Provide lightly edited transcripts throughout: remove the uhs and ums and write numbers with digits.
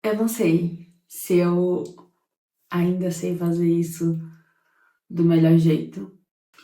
Eu não sei se eu ainda sei fazer isso do melhor jeito.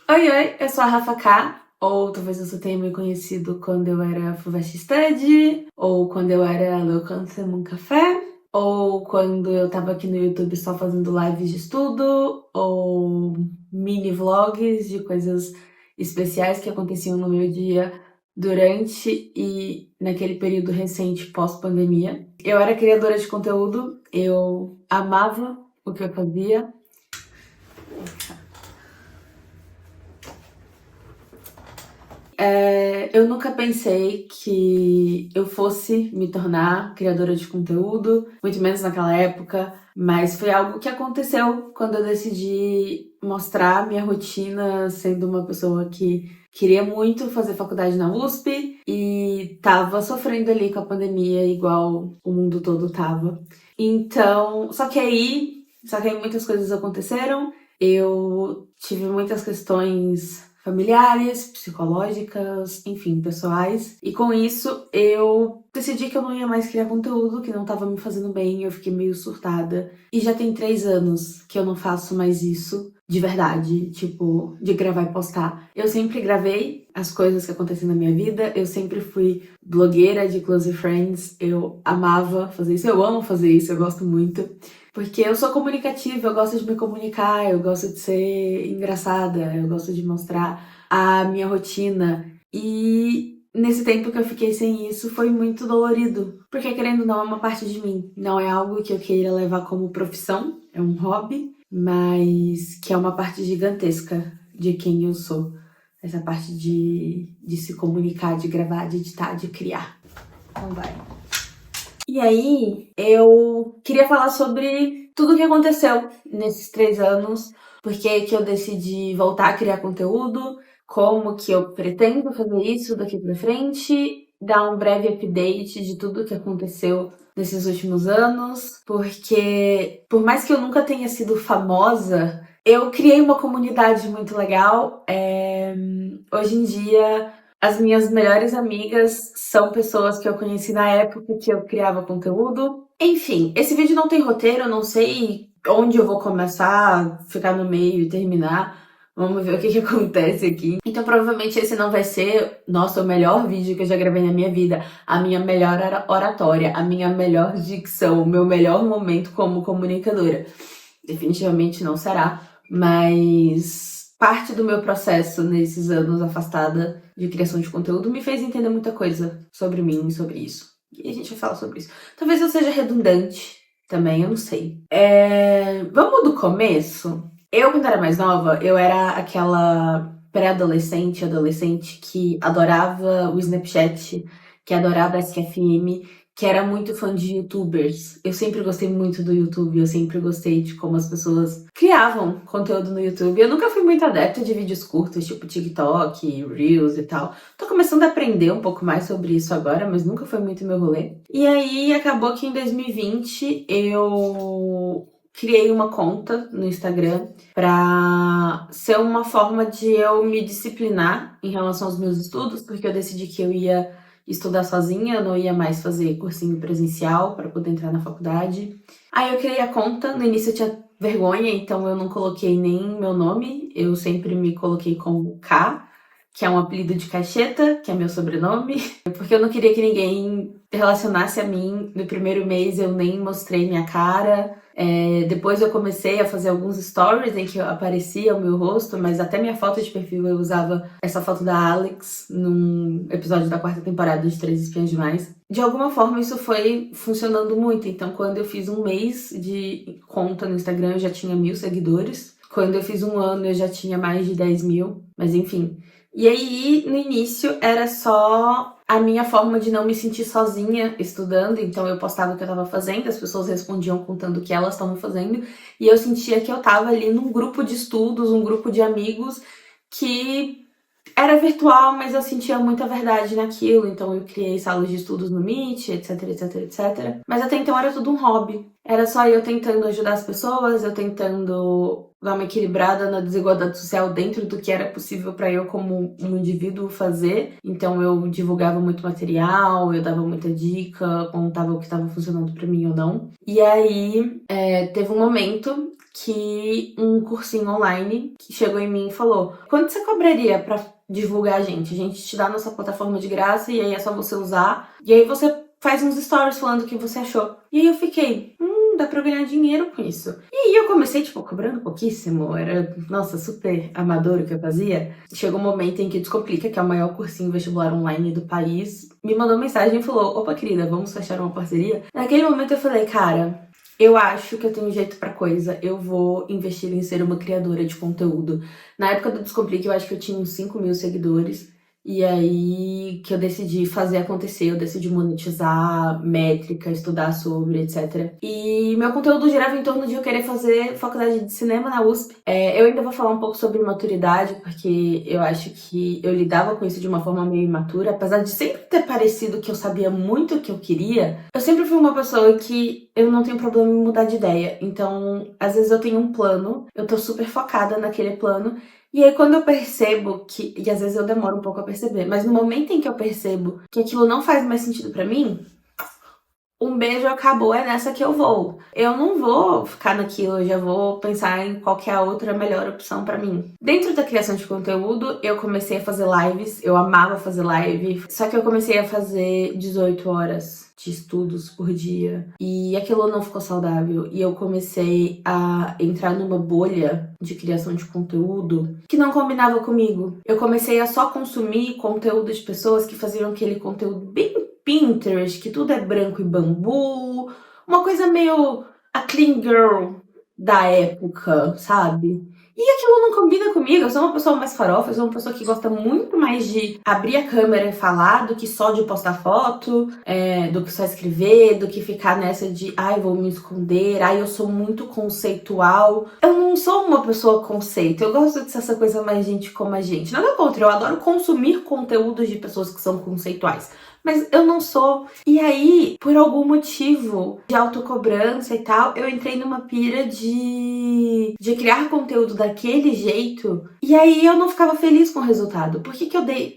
Oi, oi, eu sou a Rafa K, ou talvez você tenha me conhecido quando eu era Fuvest Study, ou quando eu era Leucanthem Café, ou quando eu tava aqui no YouTube só fazendo lives de estudo, ou mini vlogs de coisas especiais que aconteciam no meu dia durante e naquele período recente pós-pandemia. Eu era criadora de conteúdo, eu amava o que eu fazia. Eu nunca pensei que eu fosse me tornar criadora de conteúdo, muito menos naquela época, mas foi algo que aconteceu quando eu decidi mostrar minha rotina sendo uma pessoa que queria muito fazer faculdade na USP e tava sofrendo ali com a pandemia igual o mundo todo tava. Então, só que aí muitas coisas aconteceram. Eu tive muitas questões familiares, psicológicas, enfim, pessoais. E com isso, eu decidi que eu não ia mais criar conteúdo, que não estava me fazendo bem, eu fiquei meio surtada. E já tem 3 anos que eu não faço mais isso de verdade, tipo, de gravar e postar. Eu sempre gravei as coisas que aconteciam na minha vida, eu sempre fui blogueira de Close Friends, eu amava fazer isso, eu amo fazer isso, eu gosto muito. Porque eu sou comunicativa, eu gosto de me comunicar, eu gosto de ser engraçada, eu gosto de mostrar a minha rotina. E nesse tempo que eu fiquei sem isso foi muito dolorido. Porque querendo ou não, é uma parte de mim. Não é algo que eu queira levar como profissão, é um hobby, mas que é uma parte gigantesca de quem eu sou. Essa parte de se comunicar, de gravar, de editar, de criar. Então vai. E aí, eu queria falar sobre tudo o que aconteceu nesses 3 anos, porque que eu decidi voltar a criar conteúdo, como que eu pretendo fazer isso daqui pra frente, dar um breve update de tudo o que aconteceu nesses últimos anos, porque por mais que eu nunca tenha sido famosa, eu criei uma comunidade muito legal. Hoje em dia as minhas melhores amigas são pessoas que eu conheci na época que eu criava conteúdo. Enfim, esse vídeo não tem roteiro, eu não sei onde eu vou começar, ficar no meio e terminar. Vamos ver o que que acontece aqui. Então, provavelmente esse não vai ser, nossa, o melhor vídeo que eu já gravei na minha vida, a minha melhor oratória, a minha melhor dicção, o meu melhor momento como comunicadora. Definitivamente não será, mas parte do meu processo nesses anos afastada de criação de conteúdo me fez entender muita coisa sobre mim e sobre isso. E a gente vai falar sobre isso. Talvez eu seja redundante também, eu não sei. Vamos do começo? Eu, quando era mais nova, eu era aquela pré-adolescente, adolescente que adorava o Snapchat, que adorava a SQFM, que era muito fã de youtubers. Eu sempre gostei muito do YouTube, eu sempre gostei de como as pessoas criavam conteúdo no YouTube. Eu nunca fui muito adepta de vídeos curtos, tipo TikTok, Reels e tal. Tô começando a aprender um pouco mais sobre isso agora, mas nunca foi muito meu rolê. E aí acabou que em 2020 eu criei uma conta no Instagram pra ser uma forma de eu me disciplinar em relação aos meus estudos, porque eu decidi que eu ia estudar sozinha, eu não ia mais fazer cursinho presencial para poder entrar na faculdade. Aí eu criei a conta, no início eu tinha vergonha, então eu não coloquei nem meu nome, eu sempre me coloquei como K, que é um apelido de cacheta, que é meu sobrenome, porque eu não queria que ninguém relacionasse a mim. No primeiro mês eu nem mostrei minha cara. Depois eu comecei a fazer alguns stories em que aparecia o meu rosto, mas até minha foto de perfil eu usava essa foto da Alex num episódio da 4ª temporada de Três Espiãs Demais. De alguma forma isso foi funcionando muito, então quando eu fiz um mês de conta no Instagram eu já tinha 1.000 seguidores. Quando eu fiz um ano eu já tinha mais de 10 mil, mas enfim. E aí, no início, era só a minha forma de não me sentir sozinha estudando, então eu postava o que eu tava fazendo, as pessoas respondiam contando o que elas estavam fazendo, e eu sentia que eu tava ali num grupo de estudos, um grupo de amigos que era virtual, mas eu sentia muita verdade naquilo, então eu criei salas de estudos no Meet, etc, etc, etc. Mas até então era tudo um hobby. Era só eu tentando ajudar as pessoas, eu tentando dar uma equilibrada na desigualdade social dentro do que era possível para eu como um indivíduo fazer. Então eu divulgava muito material, eu dava muita dica, contava o que estava funcionando para mim ou não. E aí teve um momento que um cursinho online que chegou em mim e falou: quanto você cobraria para divulgar a gente? A gente te dá nossa plataforma de graça e aí é só você usar. E aí você faz uns stories falando o que você achou. E aí eu fiquei, dá pra eu ganhar dinheiro com isso. E aí eu comecei, cobrando pouquíssimo. Era, nossa, super amador o que eu fazia. Chegou um momento em que Descomplica, que é o maior cursinho vestibular online do país, me mandou mensagem e falou: opa, querida, vamos fechar uma parceria? Naquele momento eu falei: cara, eu acho que eu tenho jeito pra coisa, eu vou investir em ser uma criadora de conteúdo. Na época do Descomplica, eu acho que eu tinha uns 5.000 seguidores. E aí que eu decidi fazer acontecer, eu decidi monetizar, métrica, estudar sobre, etc. E meu conteúdo girava em torno de eu querer fazer faculdade de cinema na USP. Eu ainda vou falar um pouco sobre maturidade, porque eu acho que eu lidava com isso de uma forma meio imatura. Apesar de sempre ter parecido que eu sabia muito o que eu queria, eu sempre fui uma pessoa que eu não tenho problema em mudar de ideia. Então, às vezes eu tenho um plano, eu tô super focada naquele plano, e aí quando eu percebo que, e às vezes eu demoro um pouco a perceber, mas no momento em que eu percebo que aquilo não faz mais sentido pra mim, um beijo acabou, é nessa que eu vou. Eu não vou ficar naquilo, eu já vou pensar em qual que é a outra melhor opção pra mim. Dentro da criação de conteúdo, eu comecei a fazer lives, eu amava fazer live, só que eu comecei a fazer 18 horas de estudos por dia e aquilo não ficou saudável e eu comecei a entrar numa bolha de criação de conteúdo que não combinava comigo. Eu comecei a só consumir conteúdo de pessoas que faziam aquele conteúdo bem Pinterest, que tudo é branco e bambu, uma coisa meio a clean girl da época, sabe? E aquilo não combina comigo, eu sou uma pessoa mais farofa, eu sou uma pessoa que gosta muito mais de abrir a câmera e falar do que só de postar foto, do que só escrever, do que ficar nessa de ai, vou me esconder, ai, eu sou muito conceitual. Eu não sou uma pessoa conceito, eu gosto de ser essa coisa mais gente como a gente. Nada contra, eu adoro consumir conteúdos de pessoas que são conceituais. Mas eu não sou. E aí, por algum motivo de autocobrança e tal, eu entrei numa pira de criar conteúdo daquele jeito. E aí eu não ficava feliz com o resultado. Por que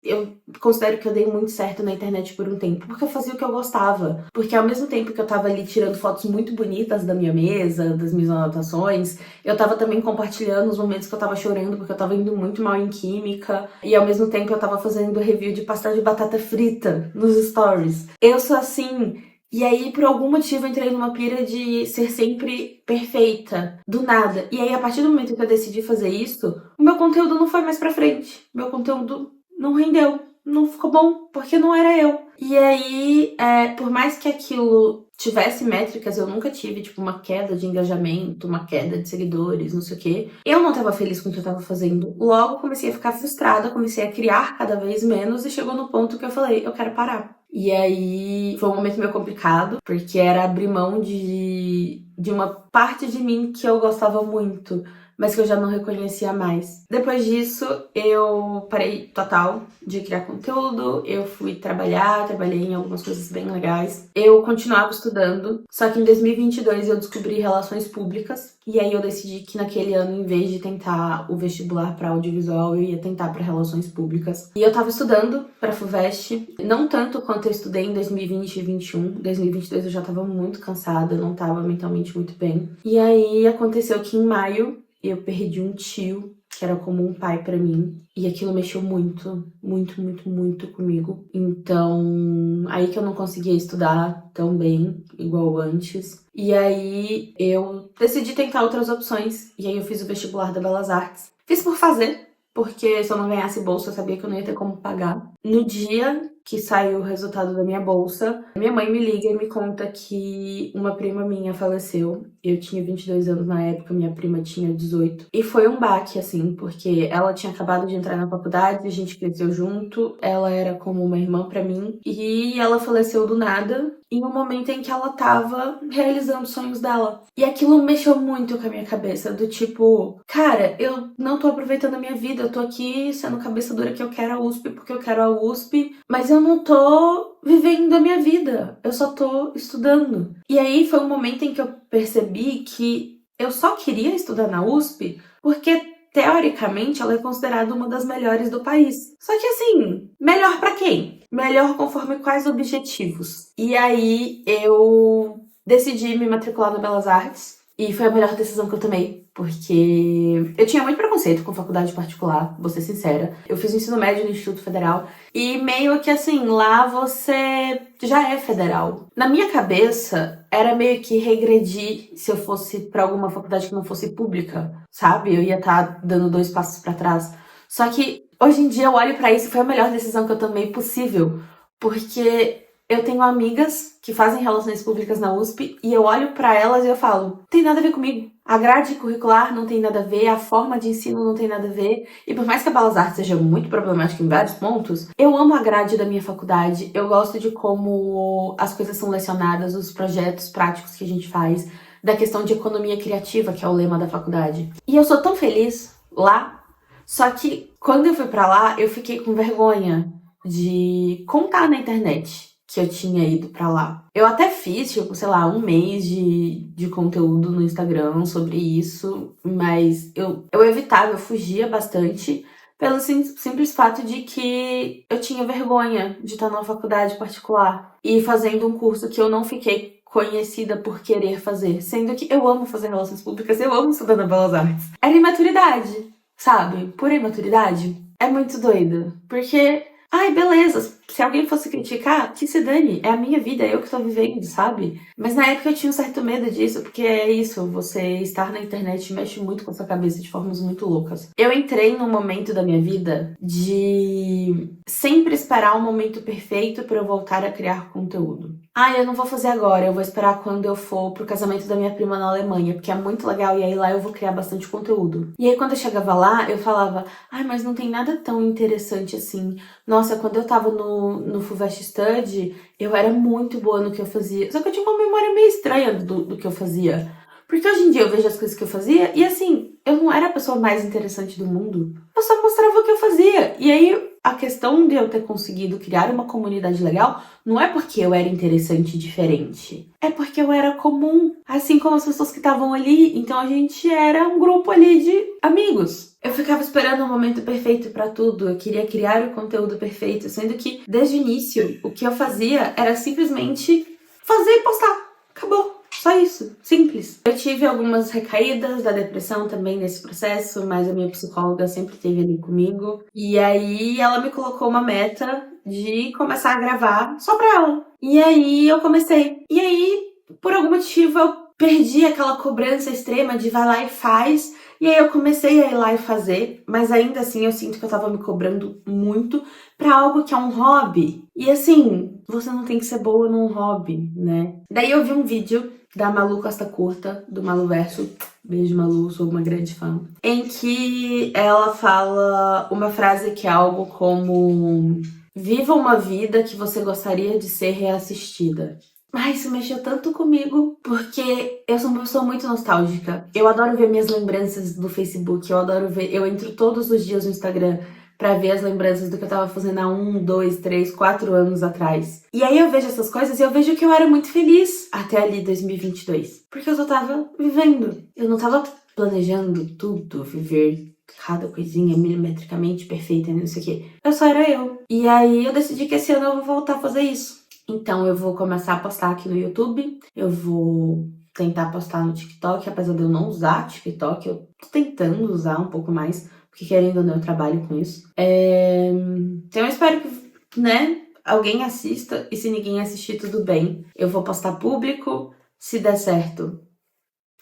eu considero que eu dei muito certo na internet por um tempo? Porque eu fazia o que eu gostava. Porque ao mesmo tempo que eu tava ali tirando fotos muito bonitas da minha mesa, das minhas anotações, eu tava também compartilhando os momentos que eu tava chorando porque eu tava indo muito mal em química. E ao mesmo tempo eu tava fazendo review de pastel de batata frita nos stories. Eu sou assim. E aí, por algum motivo, eu entrei numa pira de ser sempre perfeita, do nada. E aí, a partir do momento que eu decidi fazer isso, o meu conteúdo não foi mais pra frente. Meu conteúdo não rendeu, não ficou bom, porque não era eu. E aí, por mais que aquilo tivesse métricas, eu nunca tive, uma queda de engajamento, uma queda de seguidores, não sei o quê. Eu não tava feliz com o que eu tava fazendo. Logo, comecei a ficar frustrada, comecei a criar cada vez menos e chegou no ponto que eu falei, eu quero parar. E aí, foi um momento meio complicado, porque era abrir mão de uma parte de mim que eu gostava muito, mas que eu já não reconhecia mais. Depois disso, eu parei total de criar conteúdo, eu fui trabalhar, trabalhei em algumas coisas bem legais. Eu continuava estudando, só que em 2022 eu descobri relações públicas, e aí eu decidi que naquele ano, em vez de tentar o vestibular para audiovisual, eu ia tentar para relações públicas. E eu tava estudando para FUVEST, não tanto quanto eu estudei em 2020 e 2021. 2022 eu já tava muito cansada, eu não tava mentalmente muito bem. E aí aconteceu que em maio eu perdi um tio que era como um pai pra mim, e aquilo mexeu muito, muito, muito, muito comigo. Então, aí que eu não conseguia estudar tão bem, igual antes. E aí eu decidi tentar outras opções, e aí eu fiz o vestibular da Belas Artes. Fiz por fazer, porque se eu não ganhasse bolsa, eu sabia que eu não ia ter como pagar. No dia que saiu o resultado da minha bolsa, minha mãe me liga e me conta que uma prima minha faleceu. Eu tinha 22 anos na época, minha prima tinha 18. E foi um baque, assim, porque ela tinha acabado de entrar na faculdade, a gente cresceu junto, ela era como uma irmã pra mim, e ela faleceu do nada, em um momento em que ela tava realizando os sonhos dela. E aquilo mexeu muito com a minha cabeça, do tipo, cara, eu não tô aproveitando a minha vida, eu tô aqui sendo cabeça dura que eu quero a USP porque eu quero a USP, mas eu não tô vivendo a minha vida, eu só tô estudando. E aí foi um momento em que eu percebi que eu só queria estudar na USP porque teoricamente ela é considerada uma das melhores do país. Só que assim, melhor pra quem? Melhor conforme quais objetivos? E aí eu decidi me matricular na Belas Artes e foi a melhor decisão que eu tomei, porque eu tinha muito preconceito com faculdade particular, vou ser sincera. Eu fiz o ensino médio no Instituto Federal e meio que assim, lá você já é federal. Na minha cabeça, era meio que regredir se eu fosse pra alguma faculdade que não fosse pública, sabe? Eu ia estar dando 2 passos pra trás. Só que hoje em dia eu olho pra isso e foi a melhor decisão que eu tomei possível, porque eu tenho amigas que fazem relações públicas na USP e eu olho pra elas e eu falo, tem nada a ver comigo. A grade curricular não tem nada a ver, a forma de ensino não tem nada a ver. E por mais que a Belas Artes seja muito problemática em vários pontos, eu amo a grade da minha faculdade. Eu gosto de como as coisas são lecionadas, os projetos práticos que a gente faz, da questão de economia criativa, que é o lema da faculdade. E eu sou tão feliz lá, só que quando eu fui pra lá, eu fiquei com vergonha de contar na internet que eu tinha ido pra lá. Eu até fiz, tipo, sei lá, 1 mês de conteúdo no Instagram sobre isso, mas eu evitava, eu fugia bastante pelo simples fato de que eu tinha vergonha de estar numa faculdade particular e fazendo um curso que eu não fiquei conhecida por querer fazer, sendo que eu amo fazer relações públicas, eu amo estudar na Belas Artes. Era imaturidade, sabe? Pura imaturidade. É muito doido, porque ai, beleza, se alguém fosse criticar, que se dane, é a minha vida, é eu que tô vivendo, sabe? Mas na época eu tinha um certo medo disso, porque é isso, você estar na internet mexe muito com a sua cabeça de formas muito loucas. Eu entrei num momento da minha vida de sempre esperar o momento perfeito pra eu voltar a criar conteúdo. Ah, eu não vou fazer agora, eu vou esperar quando eu for pro casamento da minha prima na Alemanha, porque é muito legal e aí lá eu vou criar bastante conteúdo. E aí quando eu chegava lá, eu falava, ai, mas não tem nada tão interessante assim. Nossa, quando eu tava no Fulvestre Study, eu era muito boa no que eu fazia. Só que eu tinha uma memória meio estranha do que eu fazia. Porque hoje em dia eu vejo as coisas que eu fazia e assim, eu não era a pessoa mais interessante do mundo. Eu só mostrava o que eu fazia. E aí a questão de eu ter conseguido criar uma comunidade legal não é porque eu era interessante e diferente. É porque eu era comum, assim como as pessoas que estavam ali. Então a gente era um grupo ali de amigos. Eu ficava esperando o momento perfeito pra tudo, eu queria criar o conteúdo perfeito, sendo que desde o início o que eu fazia era simplesmente fazer e postar. Acabou. Só isso. Simples. Eu tive algumas recaídas da depressão também nesse processo, mas a minha psicóloga sempre esteve ali comigo. E aí ela me colocou uma meta de começar a gravar só pra ela. E aí eu comecei. E aí, por algum motivo, eu perdi aquela cobrança extrema de vai lá e faz. E aí eu comecei a ir lá e fazer, mas ainda assim eu sinto que eu tava me cobrando muito pra algo que é um hobby. E assim, você não tem que ser boa num hobby, né? Daí eu vi um vídeo da Malu Costa Curta, do Maluverso, beijo Malu, sou uma grande fã, em que ela fala uma frase que é algo como: viva uma vida que você gostaria de ser reassistida. Ai, isso mexeu tanto comigo, porque eu sou uma pessoa muito nostálgica. Eu adoro ver minhas lembranças do Facebook, eu adoro ver, eu entro todos os dias no Instagram pra ver as lembranças do que eu tava fazendo há 1, 2, 3, 4 anos atrás. E aí eu vejo essas coisas e eu vejo que eu era muito feliz até ali 2022. Porque eu só tava vivendo. Eu não tava planejando tudo, viver cada coisinha milimetricamente perfeita, não sei o quê. Eu só era eu. E aí eu decidi que esse ano eu vou voltar a fazer isso. Então eu vou começar a postar aqui no YouTube, eu vou tentar postar no TikTok, apesar de eu não usar TikTok, eu tô tentando usar um pouco mais, porque querendo ou não eu trabalho com isso. Então eu espero que, né, alguém assista, e se ninguém assistir, tudo bem. Eu vou postar público, se der certo,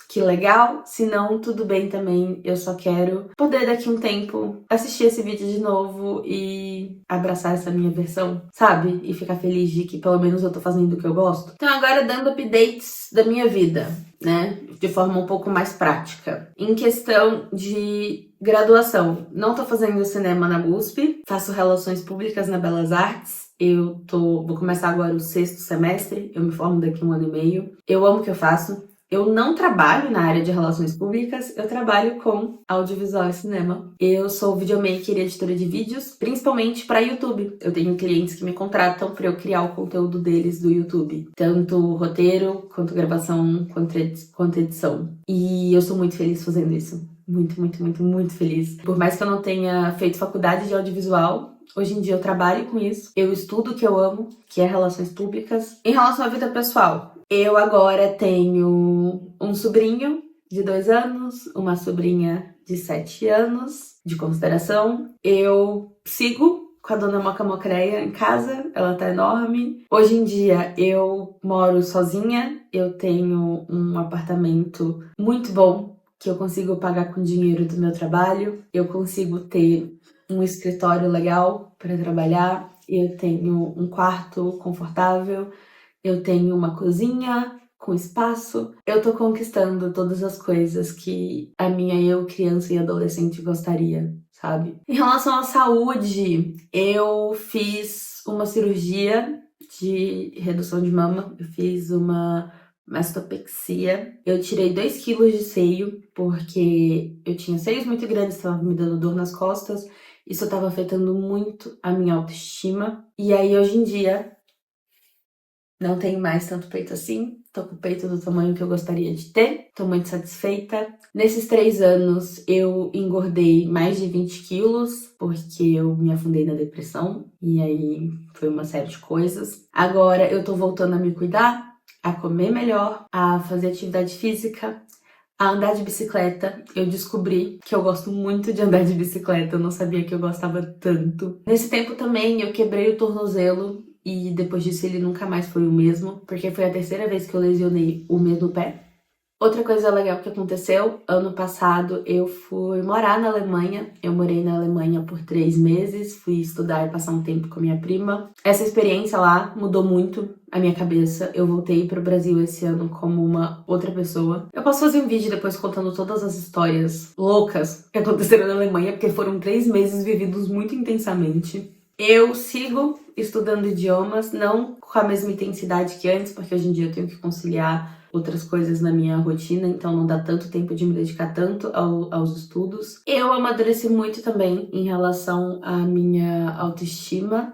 que legal, se não, tudo bem também. Eu só quero poder daqui a um tempo assistir esse vídeo de novo e abraçar essa minha versão, sabe? E ficar feliz de que pelo menos eu tô fazendo o que eu gosto. Então agora dando updates da minha vida, né? De forma um pouco mais prática. Em questão de graduação, não tô fazendo cinema na USP, faço relações públicas na Belas Artes. Vou começar agora o 6º semestre, eu me formo daqui a 1 ano e meio. Eu amo o que eu faço. Eu não trabalho na área de relações públicas, eu trabalho com audiovisual e cinema. Eu sou videomaker e editora de vídeos, principalmente para YouTube. Eu tenho clientes que me contratam para eu criar o conteúdo deles do YouTube. Tanto roteiro, quanto gravação, quanto edição. E eu sou muito feliz fazendo isso. muito, muito, muito, muito feliz. Por mais que eu não tenha feito faculdade de audiovisual, hoje em dia eu trabalho com isso. Eu estudo o que eu amo, que é relações públicas. Em relação à vida pessoal, eu agora tenho um sobrinho de 2 anos, uma sobrinha de 7 anos, de consideração. Eu sigo com a dona Moca Mocreia em casa, ela tá enorme. Hoje em dia eu moro sozinha, eu tenho um apartamento muito bom, que eu consigo pagar com dinheiro do meu trabalho, eu consigo ter um escritório legal para trabalhar, eu tenho um quarto confortável, eu tenho uma cozinha com espaço. Eu tô conquistando todas as coisas que a minha eu, criança e adolescente, gostaria, sabe? Em relação à saúde, eu fiz uma cirurgia de redução de mama, eu fiz uma mastopexia. Eu tirei 2 quilos de seio, porque eu tinha seios muito grandes, estava me dando dor nas costas. Isso estava afetando muito a minha autoestima. E aí, hoje em dia, não tenho mais tanto peito assim. Tô com o peito do tamanho que eu gostaria de ter. Tô muito satisfeita. Nesses 3 anos, eu engordei mais de 20 quilos, porque eu me afundei na depressão. E aí, foi uma série de coisas. Agora, eu tô voltando a me cuidar, a comer melhor, a fazer atividade física, a andar de bicicleta. Eu descobri que eu gosto muito de andar de bicicleta, eu não sabia que eu gostava tanto. Nesse tempo também eu quebrei o tornozelo e depois disso ele nunca mais foi o mesmo, porque foi a 3ª vez que eu lesionei o mesmo pé. Outra coisa legal que aconteceu, ano passado eu fui morar na Alemanha. Eu morei na Alemanha por 3 meses, fui estudar e passar um tempo com a minha prima. Essa experiência lá mudou muito a minha cabeça. Eu voltei pro Brasil esse ano como uma outra pessoa. Eu posso fazer um vídeo depois contando todas as histórias loucas que aconteceram na Alemanha, porque foram 3 meses vividos muito intensamente. Eu sigo estudando idiomas, não com a mesma intensidade que antes, porque hoje em dia eu tenho que conciliar outras coisas na minha rotina, então não dá tanto tempo de me dedicar tanto aos estudos. Eu amadureci muito também em relação à minha autoestima.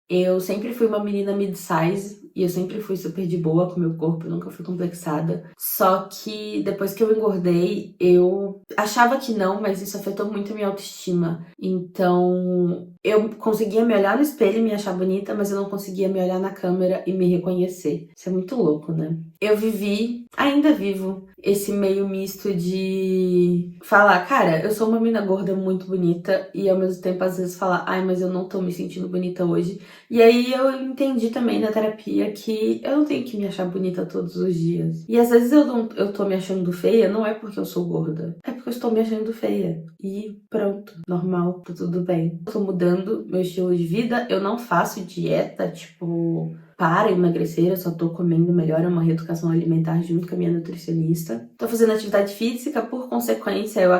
Eu sempre fui uma menina mid-size e eu sempre fui super de boa com o meu corpo, nunca fui complexada. Só que depois que eu engordei, eu achava que não, mas isso afetou muito a minha autoestima. Então, eu conseguia me olhar no espelho e me achar bonita, mas eu não conseguia me olhar na câmera e me reconhecer. Isso é muito louco, né? Eu vivi, ainda vivo, esse meio misto de falar, cara, eu sou uma mina gorda muito bonita e ao mesmo tempo às vezes falar, ai, mas eu não tô me sentindo bonita hoje. E aí eu entendi também na terapia que eu não tenho que me achar bonita todos os dias. E às vezes eu tô me achando feia, não é porque eu sou gorda, é porque eu estou me achando feia. E pronto, normal, tá tudo bem. Eu tô mudando meu estilo de vida, eu não faço dieta, tipo, para emagrecer, eu só tô comendo melhor, é uma reeducação alimentar junto com a minha nutricionista. Tô fazendo atividade física, por consequência eu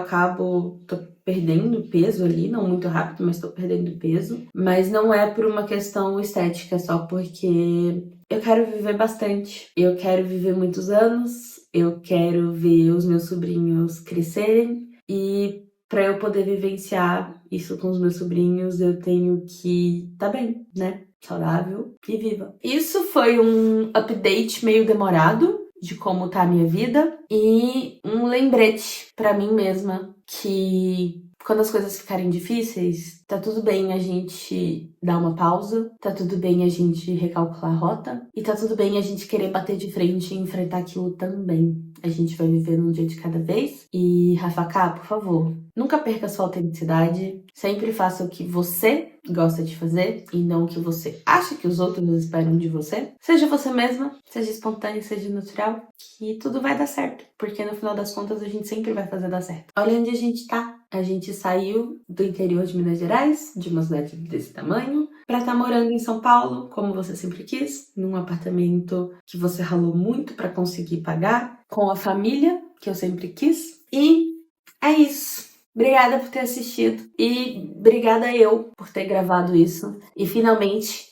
tô perdendo peso ali, não muito rápido, mas tô perdendo peso. Mas não é por uma questão estética, é só porque eu quero viver bastante. Eu quero viver muitos anos, eu quero ver os meus sobrinhos crescerem e para eu poder vivenciar isso com os meus sobrinhos, eu tenho que tá bem, né? Saudável e viva. Isso foi um update meio demorado de como tá a minha vida e um lembrete pra mim mesma que quando as coisas ficarem difíceis, tá tudo bem a gente dar uma pausa, tá tudo bem a gente recalcular a rota e tá tudo bem a gente querer bater de frente e enfrentar aquilo também. A gente vai viver um dia de cada vez. E, Rafa K, por favor, nunca perca sua autenticidade. Sempre faça o que você gosta de fazer e não o que você acha que os outros esperam de você. Seja você mesma, seja espontânea, seja natural, que tudo vai dar certo. Porque no final das contas a gente sempre vai fazer dar certo. Olha onde a gente tá. A gente saiu do interior de Minas Gerais, de uma cidade desse tamanho, pra estar morando em São Paulo, como você sempre quis, num apartamento que você ralou muito pra conseguir pagar, com a família que eu sempre quis. E é isso. Obrigada por ter assistido e obrigada eu por ter gravado isso e finalmente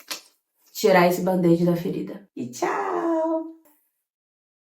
tirar esse band-aid da ferida. E tchau!